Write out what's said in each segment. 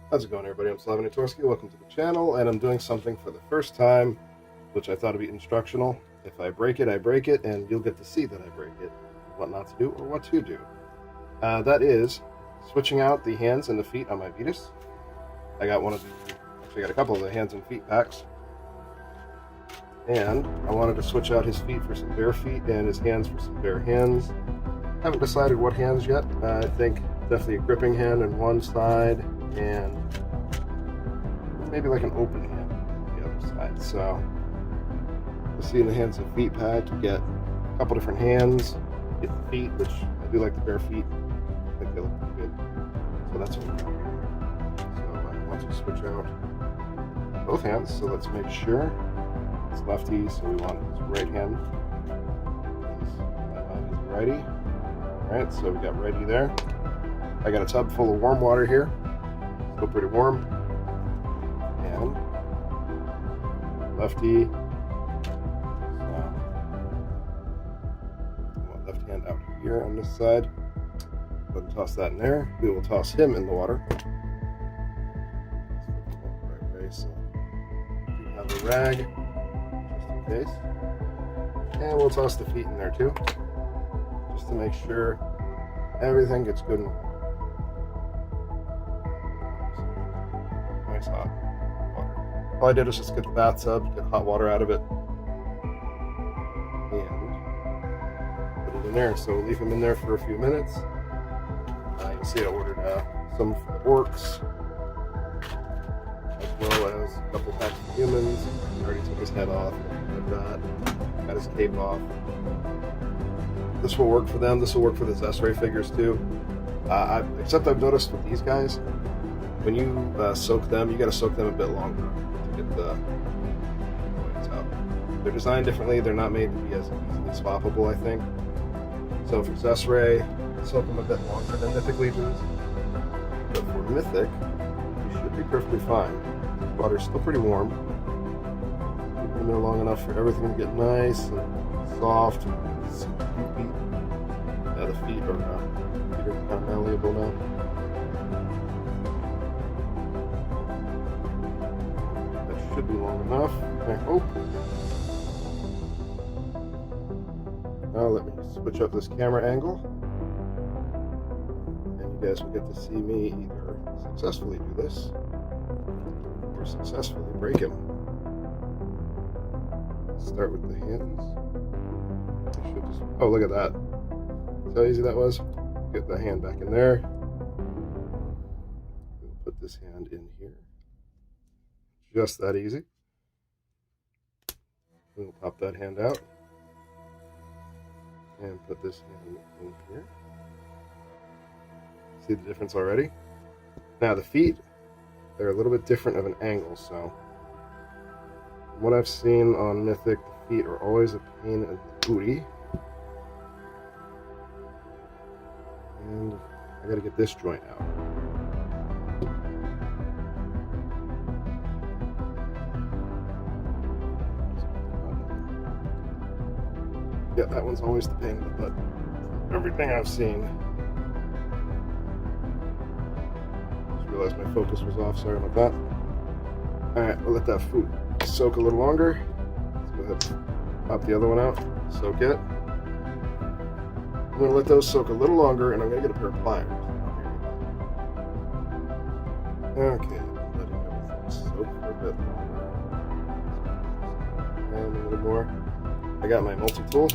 How's it going, everybody? I'm Slavinatorsky. Welcome to the channel, and I'm doing something for the first time, which I thought would be instructional. If I break it, I break it, and you'll get to see that I break it, what not to do or what to do. That is switching out the hands and the feet on my Vetus. I got actually got a couple of the hands and feet packs, and I wanted to switch out his feet for some bare feet and his hands for some bare hands. Haven't decided what hands yet. I think definitely a gripping hand on one side and maybe like an open hand on the other side. So you'll see in the hands and feet pack you get a couple different hands. Get the feet, which I do like the bare feet. I think they look pretty good. So that's what we're doing here. So I want to switch out both hands. So let's make sure it's lefty. So we want his right hand. His righty. All right. So we got righty there. I got a tub full of warm water here. Still pretty warm. And lefty. So left hand out here on this side. Go ahead and toss that in there. We will toss him in the water. Right way, so we have a rag just in case. And we'll toss the feet in there too, just to make sure everything gets good and nice hot water. All I did was just get the bathtub, get hot water out of it, and put it in there. So we'll leave him in there for a few minutes. You'll see I ordered some for the orcs, as well as a couple packs of humans. He already took his head off, like that. Got his cape off. This will work for them. This will work for the Zesray figures too. Except I've noticed with these guys, when you soak them, you got to soak them a bit longer to get the points out. They're designed differently. They're not made to be as easily swappable, I think. So for Zesray, soak them a bit longer than Mythic Legions. But for Mythic, you should be perfectly fine. The water's still pretty warm. Keep them in there long enough for everything to get nice and soft and soupy. Yeah, the feet are kind of malleable now. Should be long enough, I hope. Now let me switch up this camera angle, and you guys will get to see me either successfully do this or successfully break him. Start with the hands. Oh, look at that. See how easy that was? Get the hand back in there. We'll put this hand in here. Just that easy. We'll pop that hand out and put this hand in here. See the difference already? Now the feet, they're a little bit different of an angle, so from what I've seen on Mythic, the feet are always a pain in the booty. And I gotta get this joint out. Yeah, that one's always the pain in the butt. Everything I've seen. Just realized my focus was off. Sorry about that. Alright, we'll let that food soak a little longer. Let's go ahead and pop the other one out. Soak it. I'm going to let those soak a little longer, and I'm going to get a pair of pliers. Okay, letting everything soak for a bit longer. And a little more. I got my multi-tool.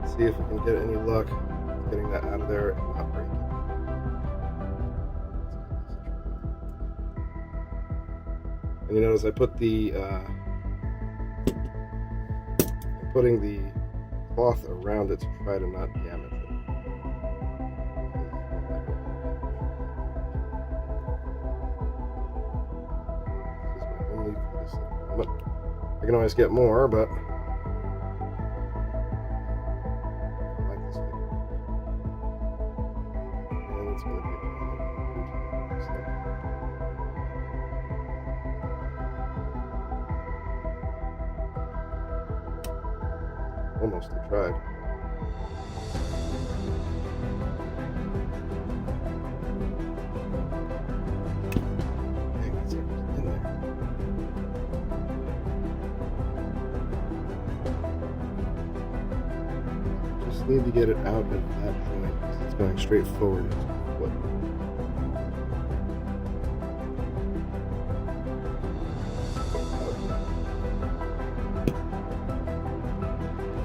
See if we can get any luck getting that out of there and not breaking it. And you notice I put I'm putting the cloth around it to try to not damage it. This is my only Vetus at the moment. I can always get more, but I like this video. And it's going to be almost tried. need to get it out of that joint because it's going straight forward into the foot.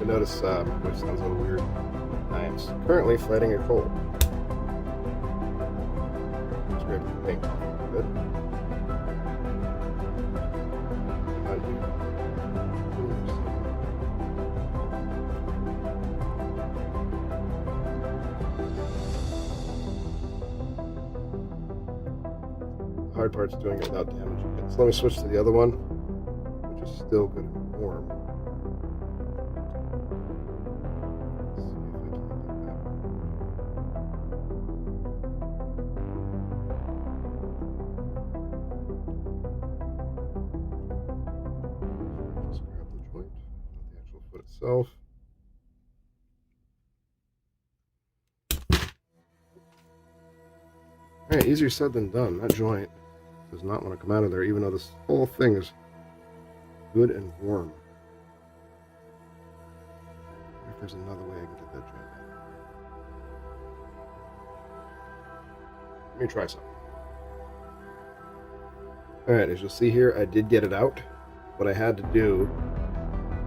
You notice my voice sounds a little weird. I am currently fighting a cold. Scrape the paint off a little bit. The hard part's doing it without damaging it. So let me switch to the other one, which is still good and warm. Itself. Alright, easier said than done. That joint does not want to come out of there, even though this whole thing is good and warm. I wonder if there's another way I can get that joint out. Let me try something. Alright, as you'll see here, I did get it out. What I had to do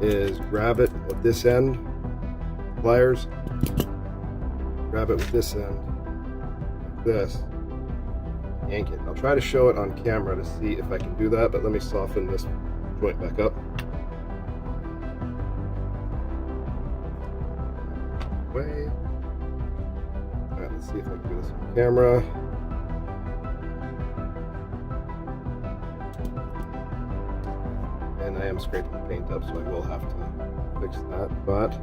is grab it at this end, pliers, grab it with this end, like this, yank it. I'll try to show it on camera to see if I can do that, but let me soften this joint back up. Way. Alright, let's see if I can do this on camera. And I am scraping the paint up, so I will have to fix that, but just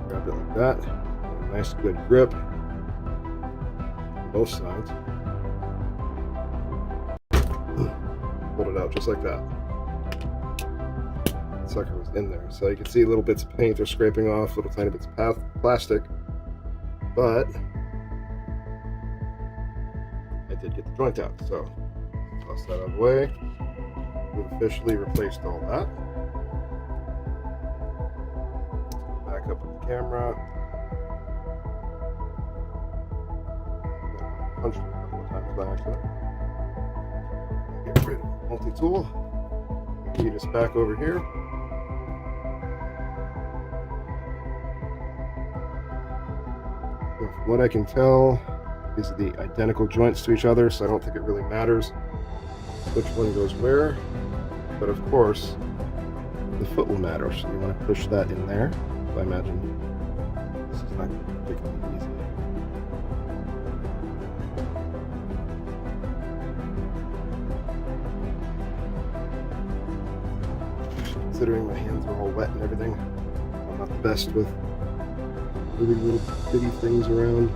grab it like that. Get a nice good grip on both sides. Hold it out just like that. That sucker was in there. So you can see little bits of paint are scraping off, little tiny bits of plastic, but I did get the joint out, so toss that out of the way. We've officially replaced all that. Back up with the camera. Punched it a couple of times by accident. Get rid of the multi-tool. Lead us back over here. So from what I can tell, these are the identical joints to each other, so I don't think it really matters which one goes where. But of course, the foot will matter, so you want to push that in there. So I imagine this is not particularly easy. Considering my hands are all wet and everything, I'm not the best with moving little bitty things around.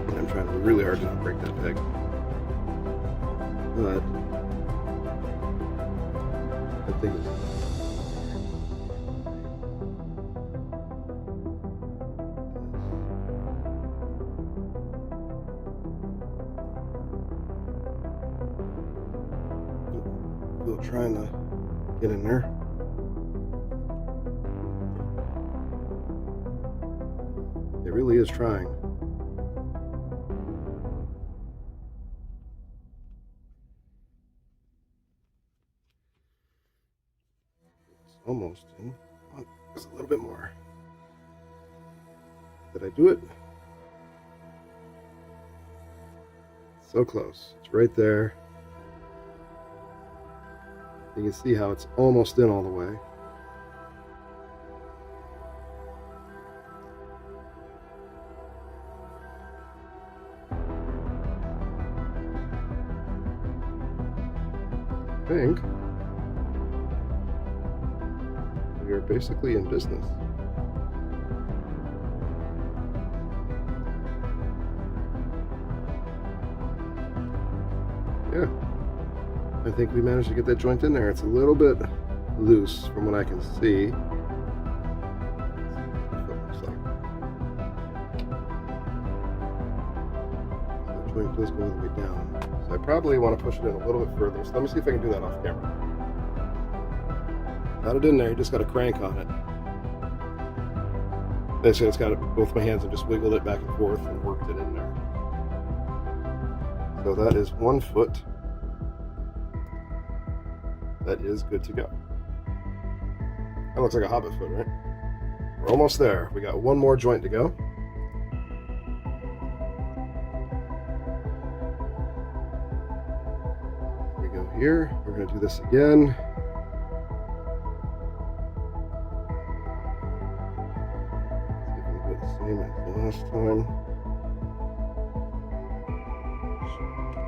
I'm trying really hard to not break that peg. But I think it's still trying to get in there. It really is trying. Almost in. Just a little bit more. Did I do it? So close. It's right there. You can see how it's almost in all the way. I think we are basically in business. Yeah, I think we managed to get that joint in there. It's a little bit loose from what I can see. joint does go all the way down. So I probably want to push it in a little bit further. So let me see if I can do that off camera. Got it in there, you just got to crank on it. Basically, it's got it both my hands and just wiggled it back and forth and worked it in there. So that is 1 foot. That is good to go. That looks like a hobbit foot, right? We're almost there. We got 1 more joint to go. Here we go here. We're going to do this again. See if we can do it the same as the last time.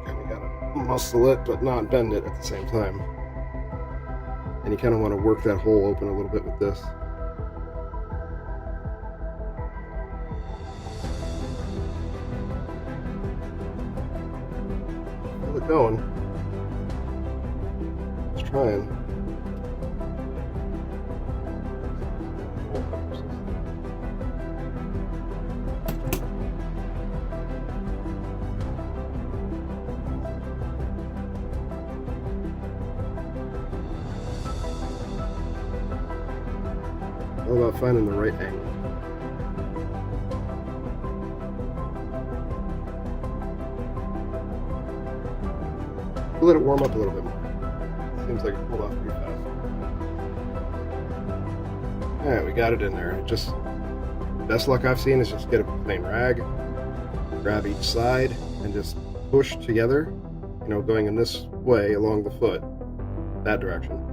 Kind of got to muscle it, but not bend it at the same time. And you kind of want to work that hole open a little bit with this. Feel it going. It's trying. All about finding the right angle. We'll let it warm up a little bit more. Seems like it cooled off pretty fast. Alright, we got it in there. Just best luck I've seen is just get a plain rag, grab each side, and just push together, you know, going in this way along the foot, that direction.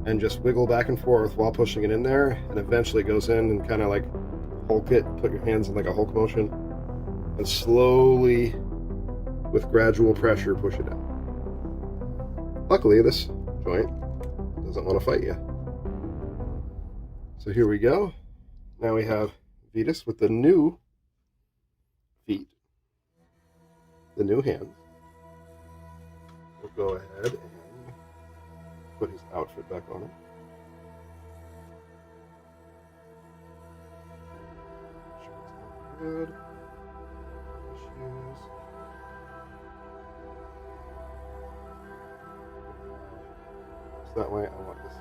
And just wiggle back and forth while pushing it in there, and eventually it goes in and kind of like Hulk it, put your hands in like a Hulk motion, and slowly, with gradual pressure, push it down. Luckily, this joint doesn't want to fight you. So here we go. Now we have Vetus with the new feet, the new hands. We'll go ahead and put his outfit back on him. Good. Shoes. So that way I want this.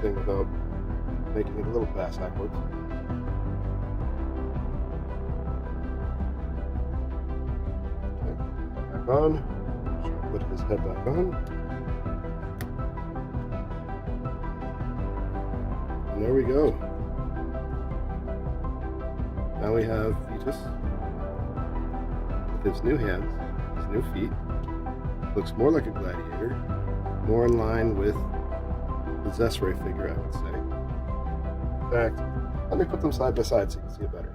Without making it a little fast backwards. Okay, back on. Put his head back on. And there we go. Now we have Vetus with his new hands, his new feet. Looks more like a gladiator, more in line with the Zesray figure, I would say. In fact, let me put them side by side so you can see it better.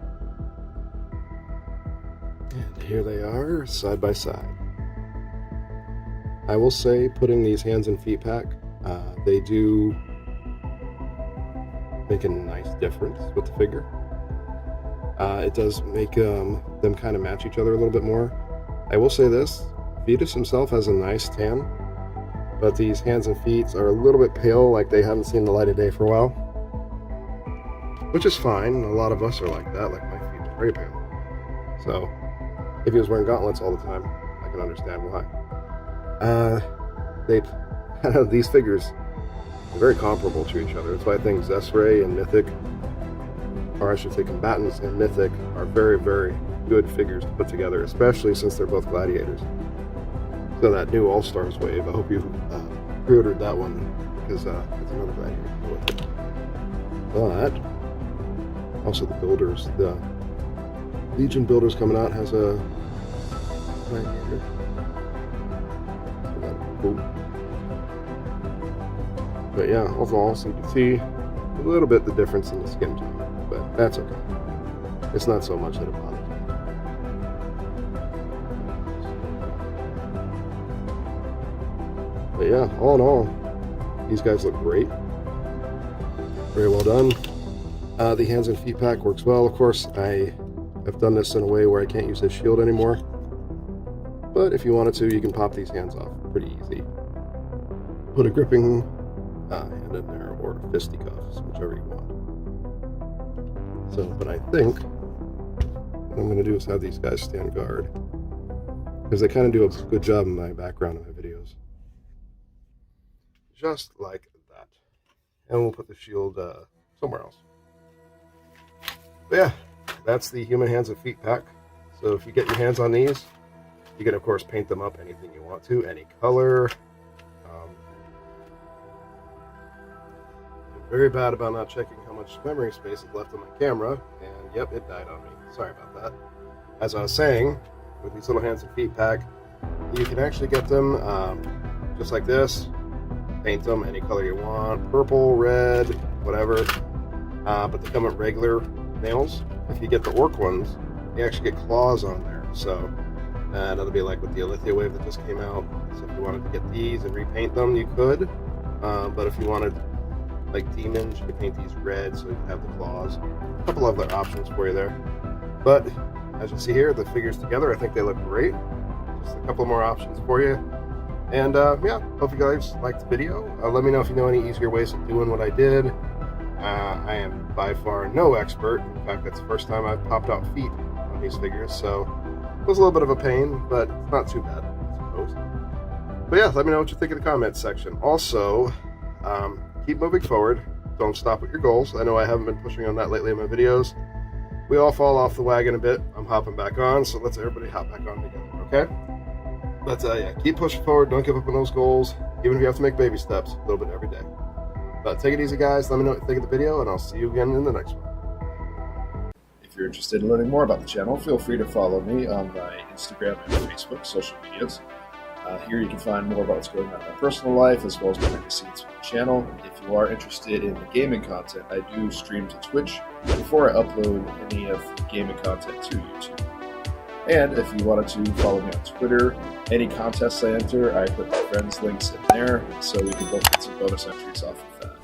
And here they are, side by side. I will say, putting these hands and feet pack, they do make a nice difference with the figure. It does make them kind of match each other a little bit more. I will say this, Vetus himself has a nice tan, but these hands and feet are a little bit pale, like they haven't seen the light of day for a while. Which is fine, a lot of us are like that, like my feet are very pale. So, if he was wearing gauntlets all the time, I can understand why. These figures are very comparable to each other. That's why I think Zesray and Mythic, or I should say Combatants and Mythic, are very, very good figures to put together, especially since they're both gladiators. So that new All-Stars wave, I hope you pre-ordered that one, because it's another gladiator. But also the builders, the Legion builders coming out has a gladiator. So that'd be cool. But yeah, overall, so you can see a little bit the difference in the skin tone, but that's okay. It's not so much that it bothers me. But yeah, all in all, these guys look great. Very well done. The hands and feet pack works well. Of course, I have done this in a way where I can't use this shield anymore. But if you wanted to, you can pop these hands off pretty easy. Put a gripping hand in there, or fisticuffs, whichever you want. So, but I think what I'm going to do is have these guys stand guard, because they kind of do a good job in my background in my videos. Just like that. And we'll put the shield somewhere else. But yeah, that's the human hands and feet pack. So if you get your hands on these, you can of course paint them up anything you want to, any color. I'm very bad about not checking how much memory space is left on my camera, and yep, it died on me. Sorry about that. As I was saying, with these little hands and feet pack, you can actually get them just like this. Paint them any color you want, purple, red, whatever. But they come with regular nails. If you get the orc ones, you actually get claws on there. So that'll be like with the Arethyr wave that just came out. So if you wanted to get these and repaint them, you could. But if you wanted like demons, you could paint these red so you can have the claws. A couple of other options for you there. But as you see here, the figures together, I think they look great. Just a couple more options for you. And yeah, hope you guys liked the video. Let me know if you know any easier ways of doing what I did. I am by far no expert. In fact, that's the first time I've popped out feet on these figures, so it was a little bit of a pain, but it's not too bad, I suppose. But yeah, let me know what you think in the comments section. Also, keep moving forward. Don't stop at your goals. I know I haven't been pushing on that lately in my videos. We all fall off the wagon a bit. I'm hopping back on, so let's everybody hop back on together, okay? But yeah, keep pushing forward. Don't give up on those goals, even if you have to make baby steps, a little bit every day. But take it easy, guys. Let me know what you think of the video, and I'll see you again in the next one. If you're interested in learning more about the channel, feel free to follow me on my Instagram and Facebook social medias. Here you can find more about what's going on in my personal life, as well as behind the scenes from the channel. If you are interested in the gaming content, I do stream to Twitch before I upload any of the gaming content to YouTube. And if you wanted to follow me on Twitter, any contests I enter, I put the friends links in there, so we can both get some bonus entries off of that.